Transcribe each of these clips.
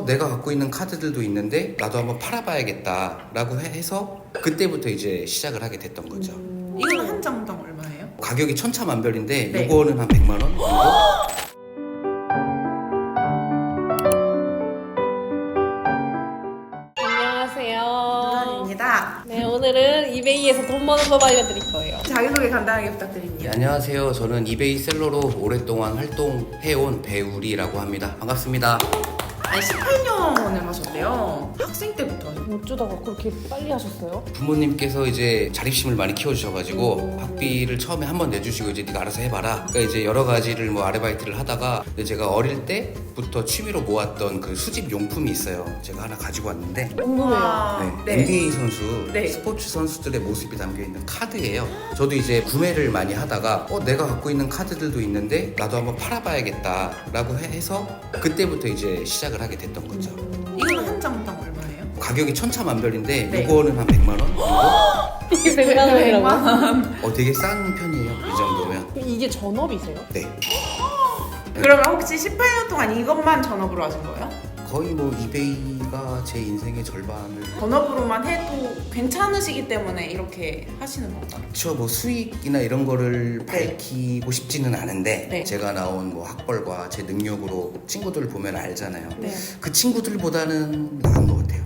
내가 갖고 있는 카드들도 있는데 나도 한번 팔아봐야겠다 라고 해서 그때부터 이제 시작을 하게 됐던 거죠. 이건 한 장당 얼마예요? 가격이 천차만별인데 네. 이거는 한 100만 원 정도? 안녕하세요. 누나입니다. 네, 오늘은 이베이에서 돈 버는 법 알려드릴 거예요. 자기소개 간단하게 부탁드립니다. 네, 안녕하세요. 저는 이베이 셀러로 오랫동안 활동해온 배우리라고 합니다. 반갑습니다. 아니 18년을 하셨대요. 학생 때부터 하셨대요. 어쩌다가 그렇게 빨리 하셨어요? 부모님께서 이제 자립심을 많이 키워주셔가지고 학비를 처음에 한번 내주시고 이제 네가 알아서 해봐라. 그러니까 이제 여러 가지를 뭐 아르바이트를 하다가 근데 제가 어릴 때부터 취미로 모았던 그 수집 용품이 있어요. 제가 하나 가지고 왔는데 궁금해요. 네, NBA 선수, 네. 스포츠 선수들의 모습이 담겨있는 카드예요. 저도 이제 구매를 많이 하다가 내가 갖고 있는 카드들도 있는데 나도 한번 팔아봐야겠다 라고 해서 그때부터 이제 시작을 하게 됐던 거죠. 이건 한 장당 얼마예요? 가격이 천차만별인데 네. 이거는 한 100만 원 정도? 이게 100만 원이라고? 되게 싼 편이에요. 이 정도면. 이게 전업이세요? 네. 그러면 혹시 18년 동안 이것만 전업으로 하신 거예요? 거의 뭐 이베이가 제 인생의 절반을 전업으로만 해도 괜찮으시기 때문에 이렇게 하시는 건가요? 그쵸, 뭐 수익이나 이런 거를 밝히고 싶지는 않은데 네. 제가 나온 뭐 학벌과 제 능력으로 친구들을 보면 알잖아요. 네. 그 친구들보다는 나은 것 같아요.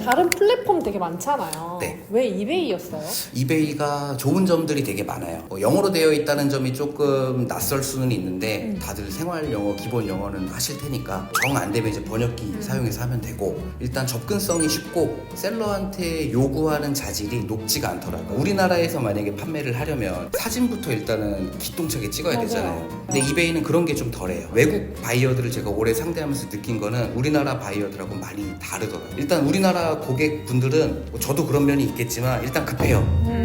다른 플랫폼 되게 많잖아요. 네. 왜 이베이였어요? 이베이가 좋은 점들이 되게 많아요. 영어로 되어 있다는 점이 조금 낯설 수는 있는데 다들 생활 영어, 기본 영어는 하실 테니까 정 안 되면 이제 번역기 사용해서 하면 되고 일단 접근성이 쉽고 셀러한테 요구하는 자질이 높지가 않더라고요. 우리나라에서 만약에 판매를 하려면 사진부터 일단은 기똥차게 찍어야 맞아요. 되잖아요. 근데 이베이는 그런 게 좀 덜해요. 외국 바이어들을 제가 오래 상대하면서 느낀 거는 우리나라 바이어들하고 많이 다르더라고요. 일단 우리나라 고객분들은 저도 그런 면이 있겠지만 일단 급해요.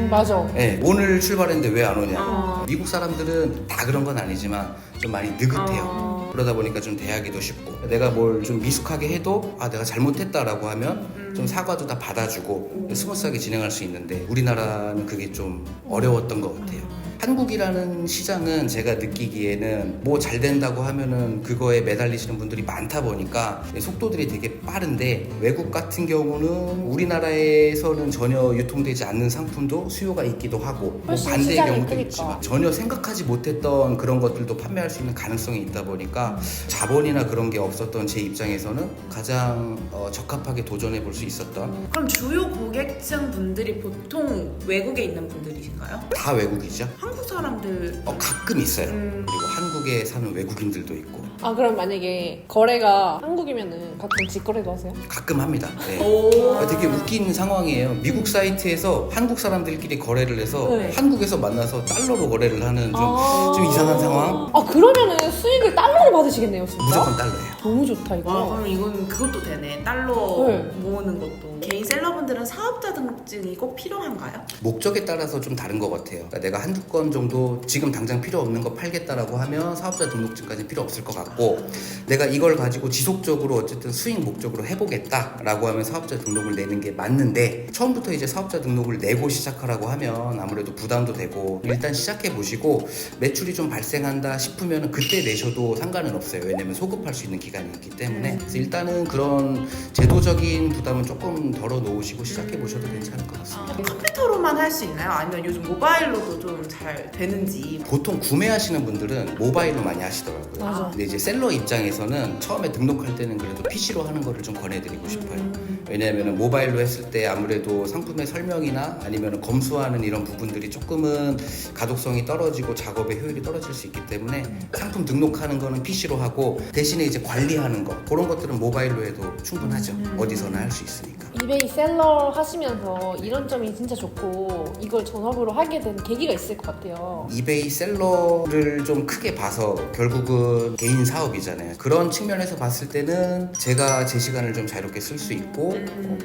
맞아. 네, 오늘 출발했는데 왜 안 오냐. 아. 미국 사람들은 다 그런 건 아니지만 좀 많이 느긋해요. 그러다 보니까 좀 대하기도 쉽고 내가 뭘 좀 미숙하게 해도 내가 잘못했다라고 하면 좀 사과도 다 받아주고 스무스하게 진행할 수 있는데 우리나라는 그게 좀 어려웠던 것 같아요. 한국이라는 시장은 제가 느끼기에는 뭐 잘 된다고 하면은 그거에 매달리시는 분들이 많다 보니까 속도들이 되게 빠른데 외국 같은 경우는 우리나라에서는 전혀 유통되지 않는 상품도 수요가 있기도 하고 뭐 훨씬 반대의 시장이 경우도 크니까. 있지만 전혀 생각하지 못했던 그런 것들도 판매할 수 있는 가능성이 있다 보니까 자본이나 그런 게 없었던 제 입장에서는 가장 적합하게 도전해 볼 수 있었던 그럼 주요 고객층 분들이 보통 외국에 있는 분들이신가요? 다 외국이죠. 한국 사람들 가끔 있어요. 그리고 한국에 사는 외국인들도 있고 그럼 만약에 거래가 한국이면은 가끔 직거래도 하세요? 가끔 합니다. 네. 오. 되게 웃긴 상황이에요. 미국 사이트에서 한국 사람들끼리 거래를 해서 네. 한국에서 만나서 달러로 거래를 하는 좀 이상한 상황. 그러면은 수익을 달러로 받으시겠네요, 진짜? 무조건 달러예요. 너무 좋다, 이거. 그럼 이건 그것도 되네. 달러 네. 모으는 것도. 개인 셀러분들은 사업자 등록증이 꼭 필요한가요? 목적에 따라서 좀 다른 것 같아요. 그러니까 내가 한두 건 정도 지금 당장 필요 없는 거 팔겠다라고 하면 사업자 등록증까지 필요 없을 것 같고 내가 이걸 가지고 지속적으로 어쨌든 수익 목적으로 해보겠다라고 하면 사업자 등록을 내는 게 맞는데 처음부터 이제 사업자 등록을 내고 시작하라고 하면 아무래도 부담도 되고 일단 시작해 보시고 매출이 좀 발생한다 싶으면 그때 내셔도 상관은 없어요. 왜냐면 소급할 수 있는 기간이 있기 때문에 그래서 일단은 그런 제도적인 부담은 조금 덜어 놓으시고 시작해 보셔도 괜찮을 것 같습니다. 컴퓨터로만 할 수 있나요? 아니면 요즘 모바일로도 좀 잘 되는지. 보통 구매하시는 분들은 모바일로 많이 하시더라고요. 맞아. 근데 이제 셀러 입장에서는 처음에 등록할 때는 그래도 PC로 하는 거를 좀 권해드리고 싶어요. 왜냐하면 모바일로 했을 때 아무래도 상품의 설명이나 아니면 검수하는 이런 부분들이 조금은 가독성이 떨어지고 작업의 효율이 떨어질 수 있기 때문에 상품 등록하는 거는 PC로 하고 대신에 이제 관리하는 거 그런 것들은 모바일로 해도 충분하죠. 어디서나 할 수 있으니까. 이베이 셀러 하시면서 이런 점이 진짜 좋고 이걸 전업으로 하게 된 계기가 있을 것 같아요. 이베이 셀러를 좀 크게 봐서 결국은 개인 사업이잖아요. 그런 측면에서 봤을 때는 제가 제 시간을 좀 자유롭게 쓸 수 있고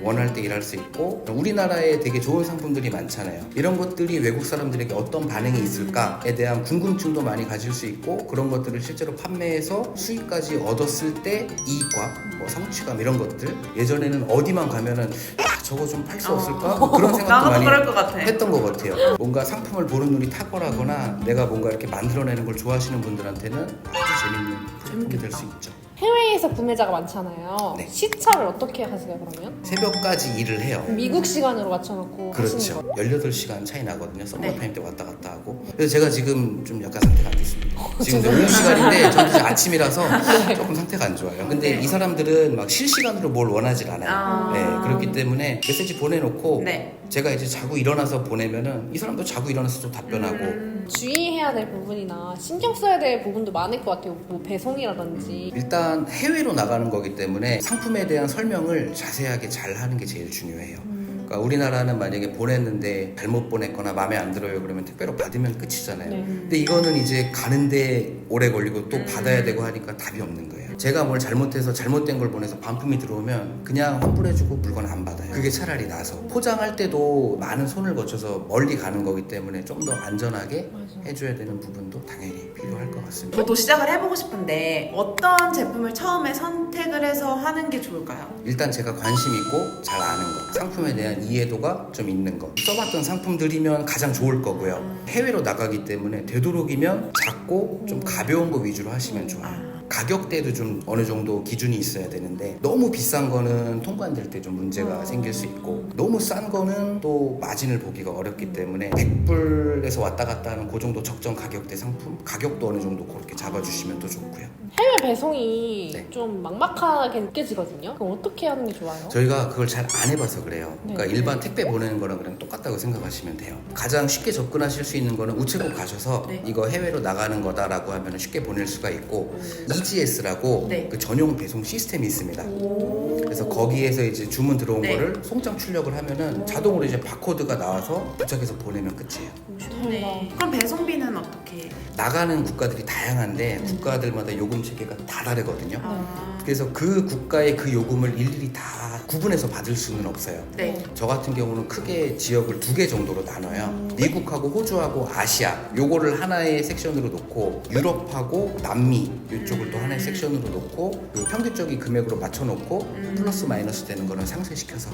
원할 때 일할 수 있고 우리나라에 되게 좋은 상품들이 많잖아요. 이런 것들이 외국 사람들에게 어떤 반응이 있을까에 대한 궁금증도 많이 가질 수 있고 그런 것들을 실제로 판매해서 수익까지 얻었을 때 이익과 뭐 성취감 이런 것들 예전에는 어디만 가면은 저거 좀 팔 수 없을까? 뭐 그런 생각도 나도 많이 그럴 것 같아. 했던 것 같아요. 뭔가 상품을 보는 눈이 탁월하거나 내가 뭔가 이렇게 만들어내는 걸 좋아하시는 분들한테는 아주 재밌는 플랫폼이 될 수 있죠. 해외에서 구매자가 많잖아요. 네. 시차를 어떻게 하세요 그러면? 새벽까지 일을 해요. 미국 시간으로 맞춰놓고 하시는 그렇죠. 거예요? 18시간 차이 나거든요. 서머타임 네. 때 왔다 갔다 하고. 그래서 제가 지금 좀 약간 상태가 안 좋습니다. 지금 오후 시간인데 저는 이제 아침이라서 조금 상태가 안 좋아요. 근데 네. 이 사람들은 막 실시간으로 뭘 원하질 않아요. 아. 네, 그렇기 때문에 메시지 보내놓고 네. 제가 이제 자고 일어나서 보내면은 이 사람도 자고 일어나서 좀 답변하고 주의해야 될 부분이나 신경 써야 될 부분도 많을 것 같아요. 뭐 배송이라든지. 일단 해외로 나가는 거기 때문에 상품에 대한 설명을 자세하게 잘 하는 게 제일 중요해요. 그러니까 우리나라는 만약에 보냈는데 잘못 보냈거나 마음에 안 들어요 그러면 택배로 받으면 끝이잖아요. 네. 근데 이거는 이제 가는데 오래 걸리고 또 받아야 되고 하니까 답이 없는 거예요. 제가 뭘 잘못해서 잘못된 걸 보내서 반품이 들어오면 그냥 환불해주고 물건 안 받아요. 그게 차라리 나아서 포장할 때도 많은 손을 거쳐서 멀리 가는 거기 때문에 좀 더 안전하게 맞아. 해줘야 되는 부분도 당연히 필요할 것 같습니다. 저도 시작을 해보고 싶은데 어떤 제품을 처음에 선택을 해서 하는 게 좋을까요? 일단 제가 관심 있고 잘 아는 거, 상품에 대한 이해도가 좀 있는 거, 써봤던 상품들이면 가장 좋을 거고요. 해외로 나가기 때문에 되도록이면 작고 좀 가벼운 거 위주로 하시면 좋아요. 가격대도 좀 어느 정도 기준이 있어야 되는데 너무 비싼 거는 통관될 때 좀 문제가 생길 수 있고 너무 싼 거는 또 마진을 보기가 어렵기 때문에 100불에서 왔다 갔다 하는 그 정도 적정 가격대 상품 가격도 어느 정도 그렇게 잡아주시면 또 좋고요. 해외 배송이 네. 좀 막막하게 느껴지거든요. 그럼 어떻게 하는 게 좋아요? 저희가 그걸 잘 안 해봐서 그래요. 그러니까 네. 일반 택배 보내는 거랑 그냥 똑같다고 생각하시면 돼요. 가장 쉽게 접근하실 수 있는 거는 우체국 가셔서 네. 이거 해외로 나가는 거다라고 하면 쉽게 보낼 수가 있고 EGS라고 네. 그 전용 배송 시스템이 있습니다. 오. 그래서 거기에서 이제 주문 들어온 네. 거를 송장 출력을 하면은 자동으로 이제 바코드가 나와서 도착해서 보내면 끝이에요. 네. 그럼 배송비는 어떻게? 나가는 국가들이 다양한데 국가들마다 요금 체계가 다 다르거든요. 아. 그래서 그 국가의 그 요금을 일일이 다 구분해서 받을 수는 없어요. 네. 저 같은 경우는 크게 지역을 2개 정도로 나눠요. 미국하고 호주하고 아시아 요거를 하나의 섹션으로 놓고 유럽하고 남미 이쪽을 또 하나의 섹션으로 놓고 그 평균적인 금액으로 맞춰놓고 플러스 마이너스 되는 거는 상쇄시켜서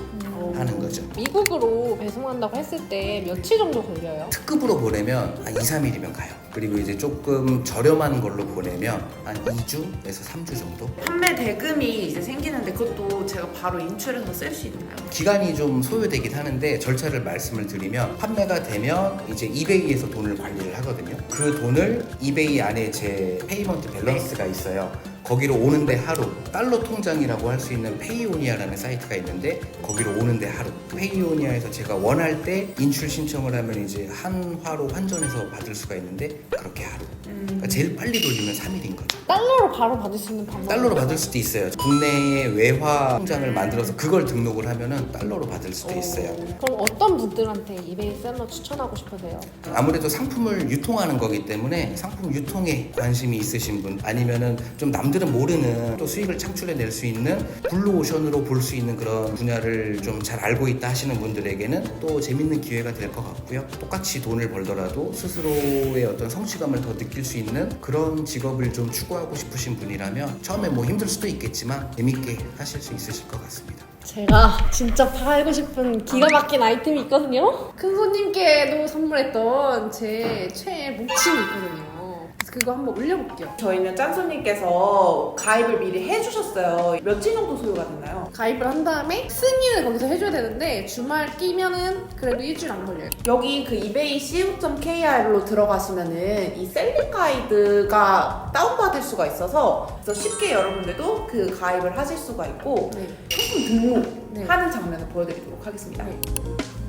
하는 거죠. 미국으로 배송한다고 했을 때 며칠 정도 걸려요? 특급으로 보내면 한 2, 3일이면 가요. 그리고 이제 조금 저렴한 걸로 보내면 한 2주에서 3주 정도? 판매 대금이 이제 생기는데 그것도 제가 바로 인출해서 쓸 수 있나요? 기간이 좀 소요되긴 하는데 절차를 말씀을 드리면 판매가 되면 이제 이베이에서 돈을 관리를 하거든요. 그 돈을 이베이 안에 제 페이먼트 밸런스가 있어요. 거기로 오는데 하루 달러 통장이라고 할 수 있는 페이오니아라는 사이트가 있는데 거기로 오는데 하루 페이오니아에서 제가 원할 때 인출 신청을 하면 이제 한화로 환전해서 받을 수가 있는데 그렇게 하루 그러니까 제일 빨리 돌리면 3일인 거죠. 달러로 바로 받을 수 있는 방법이 달러로 있어요? 받을 수도 있어요. 국내에 외화 통장을 만들어서 그걸 등록을 하면은 달러로 받을 수도 있어요. 그럼 어떤 분들한테 이베이 셀러 추천하고 싶으세요? 아무래도 상품을 유통하는 거기 때문에 상품 유통에 관심이 있으신 분 아니면은 좀 남들은 모르는 또 수익을 창출해낼 수 있는 블루오션으로 볼 수 있는 그런 분야를 좀 잘 알고 있다 하시는 분들에게는 또 재밌는 기회가 될 것 같고요. 똑같이 돈을 벌더라도 스스로의 어떤 성취감을 더 느낄 수 있는 그런 직업을 좀 추구하고 싶으신 분이라면 처음에 뭐 힘들 수도 있겠지만 재밌게 하실 수 있으실 것 같습니다. 제가 진짜 팔고 싶은 기가 막힌 아이템이 있거든요. 큰 손님께도 선물했던 제 최애 목침이 있거든요. 그래서 그거 한번 올려볼게요. 저희는 짠손님께서 가입을 미리 해주셨어요. 며칠 정도 소요가 됐나요? 가입을 한 다음에 승인을 거기서 해줘야 되는데 주말 끼면은 그래도 일주일 안 걸려요. 여기 그 eBay co.kr로 들어가시면은 이 셀링 가이드가 다운받을 수가 있어서 그래서 쉽게 여러분들도 그 가입을 하실 수가 있고 네. 상품 네. 등록하는 장면을 보여드리도록 하겠습니다. 네.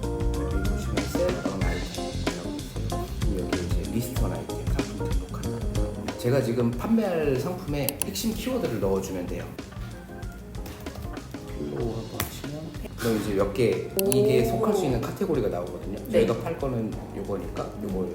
여기 보시면 셀 아이템 여기 이제 리스트 아이템 상품 등록한다. 제가 지금 판매할 상품에 핵심 키워드를 넣어주면 돼요. 필로우하고 하시면 그럼 이제 몇 개 이게 속할 수 있는 카테고리가 나오거든요. 네. 저희가 팔 거는 요거니까 요거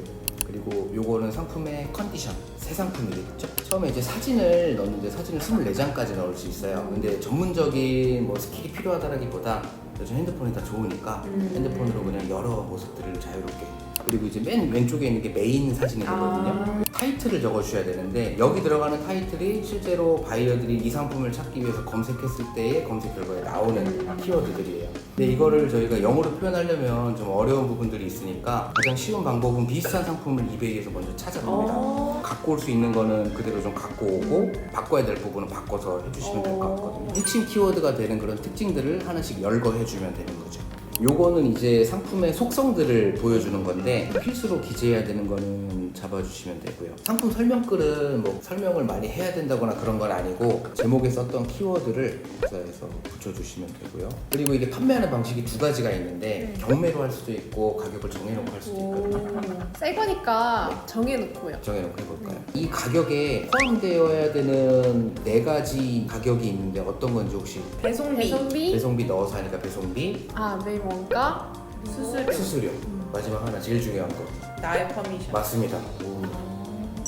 그리고 요거는 상품의 컨디션 새 상품이겠죠. 처음에 이제 사진을 넣는데 사진을 24장까지 넣을 수 있어요. 근데 전문적인 뭐 스킬이 필요하다라기보다 요즘 핸드폰이 다 좋으니까 핸드폰으로 그냥 여러 모습들을 자유롭게 그리고 이제 맨 왼쪽에 있는 게 메인 사진이 되거든요. 타이틀을 적어주셔야 되는데 여기 들어가는 타이틀이 실제로 바이어들이 이 상품을 찾기 위해서 검색했을 때의 검색 결과에 나오는 키워드들이에요. 근데 이거를 저희가 영어로 표현하려면 좀 어려운 부분들이 있으니까 가장 쉬운 방법은 비슷한 상품을 이베이에서 먼저 찾아봅니다. 갖고 올 수 있는 거는 그대로 좀 갖고 오고 바꿔야 될 부분은 바꿔서 해주시면 될 것 같거든요. 핵심 키워드가 되는 그런 특징들을 하나씩 열거해주면 되는 거죠. 요거는 이제 상품의 속성들을 보여주는 건데 필수로 기재해야 되는 거는 잡아주시면 되고요. 상품 설명글은 뭐 설명을 많이 해야 된다거나 그런 건 아니고 제목에 썼던 키워드를 복사해서 붙여주시면 되고요. 그리고 이게 판매하는 방식이 두 가지가 있는데 경매로 할 수도 있고 가격을 정해놓고 할 수도 있거든요. 새 거니까 정해놓고요. 정해놓고 해볼까요? 이 가격에 포함되어야 되는 네 가지 가격이 있는데 어떤 건지 혹시 배송비, 배송비 넣어서 하니까 배송비, 매일 원가, 수수료, 수수료, 마지막 하나 제일 중요한 거 나의 커미션. 맞습니다.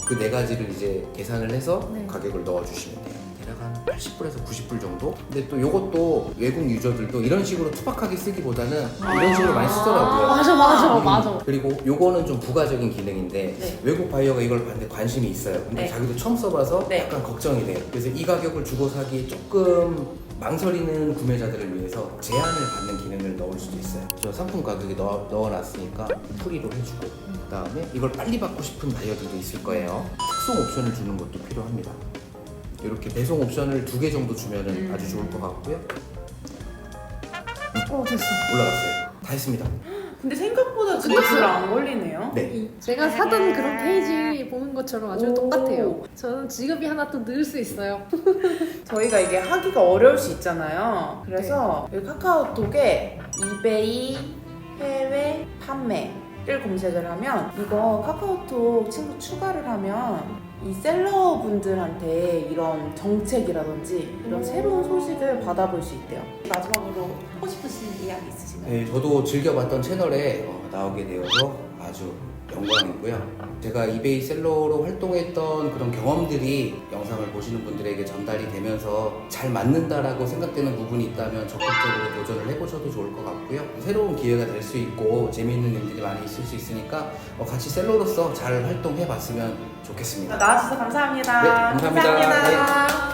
그 네 가지를 이제 계산을 해서 네. 가격을 넣어주시면 돼요. 대략 한 80불에서 90불 정도? 근데 또 이것도 외국 유저들도 이런 식으로 투박하게 쓰기보다는 이런 식으로 많이 쓰더라고요. 맞아. 그리고 요거는 좀 부가적인 기능인데 네. 외국 바이어가 이걸 봤는데 관심이 있어요. 근데 네. 자기도 처음 써봐서 네. 약간 걱정이 돼요. 그래서 이 가격을 주고 사기에 조금 망설이는 구매자들을 위해서 제한을 받는 기능을 넣을 수도 있어요. 저 상품 가격에 넣어놨으니까 프리로 해주고 그 다음에 이걸 빨리 받고 싶은 바이어들도 있을 거예요. 특송 옵션을 주는 것도 필요합니다. 이렇게 배송 옵션을 2개 정도 주면 아주 좋을 것 같고요. 됐어. 올라갔어요. 다 했습니다. 근데 생각보다 진짜 별로 안 걸리네요. 네. 제가 사던 그런 페이지 보는 것처럼 아주 똑같아요. 저는 지급이 하나 또 늘 수 있어요. 저희가 이게 하기가 어려울 수 있잖아요. 그래서 여기 카카오톡에 이베이 해외 판매를 검색을 하면 이거 카카오톡 친구 추가를 하면 이 셀러분들한테 이런 정책이라든지 이런 새로운 소식을 받아볼 수 있대요. 마지막으로 하고 싶으신 이야기 있으신가요? 네, 저도 즐겨봤던 채널에 나오게 되어서 아주 영광이고요. 제가 이베이 셀러로 활동했던 그런 경험들이 영상을 보시는 분들에게 전달이 되면서 잘 맞는다라고 생각되는 부분이 있다면 적극적으로 도전을 해보셔도 좋을 것 같고요. 새로운 기회가 될 수 있고 재미있는 일들이 많이 있을 수 있으니까 같이 셀러로서 잘 활동해봤으면 좋겠습니다. 나와주셔서 감사합니다. 네, 감사합니다. 감사합니다.